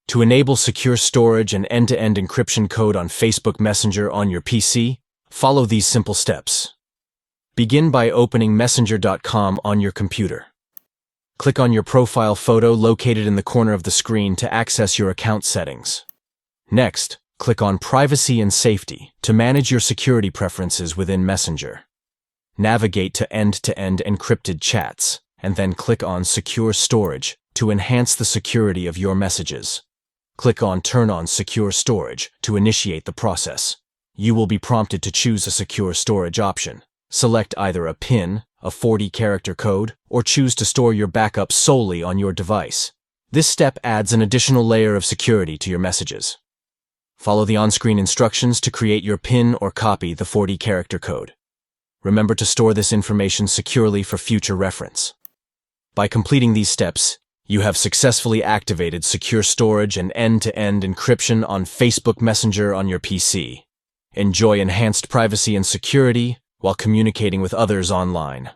To enable secure storage and end-to-end encryption code on Facebook Messenger on your PC, follow these simple steps. Begin by opening messenger.com on your computer. Click on your profile photo located in the corner of the screen to access your account settings. Next, click on Privacy and Safety to manage your security preferences within Messenger. Navigate to end-to-end encrypted chats, and then click on Secure Storage to enhance the security of your messages. Click on Turn on Secure Storage to initiate the process. You will be prompted to choose a secure storage option. Select either a PIN, a 40-character code, or choose to store your backup solely on your device. This step adds an additional layer of security to your messages. Follow the on-screen instructions to create your PIN or copy the 40-character code. Remember to store this information securely for future reference. By completing these steps, you have successfully activated secure storage and end-to-end encryption on Facebook Messenger on your PC. Enjoy enhanced privacy and security while communicating with others online.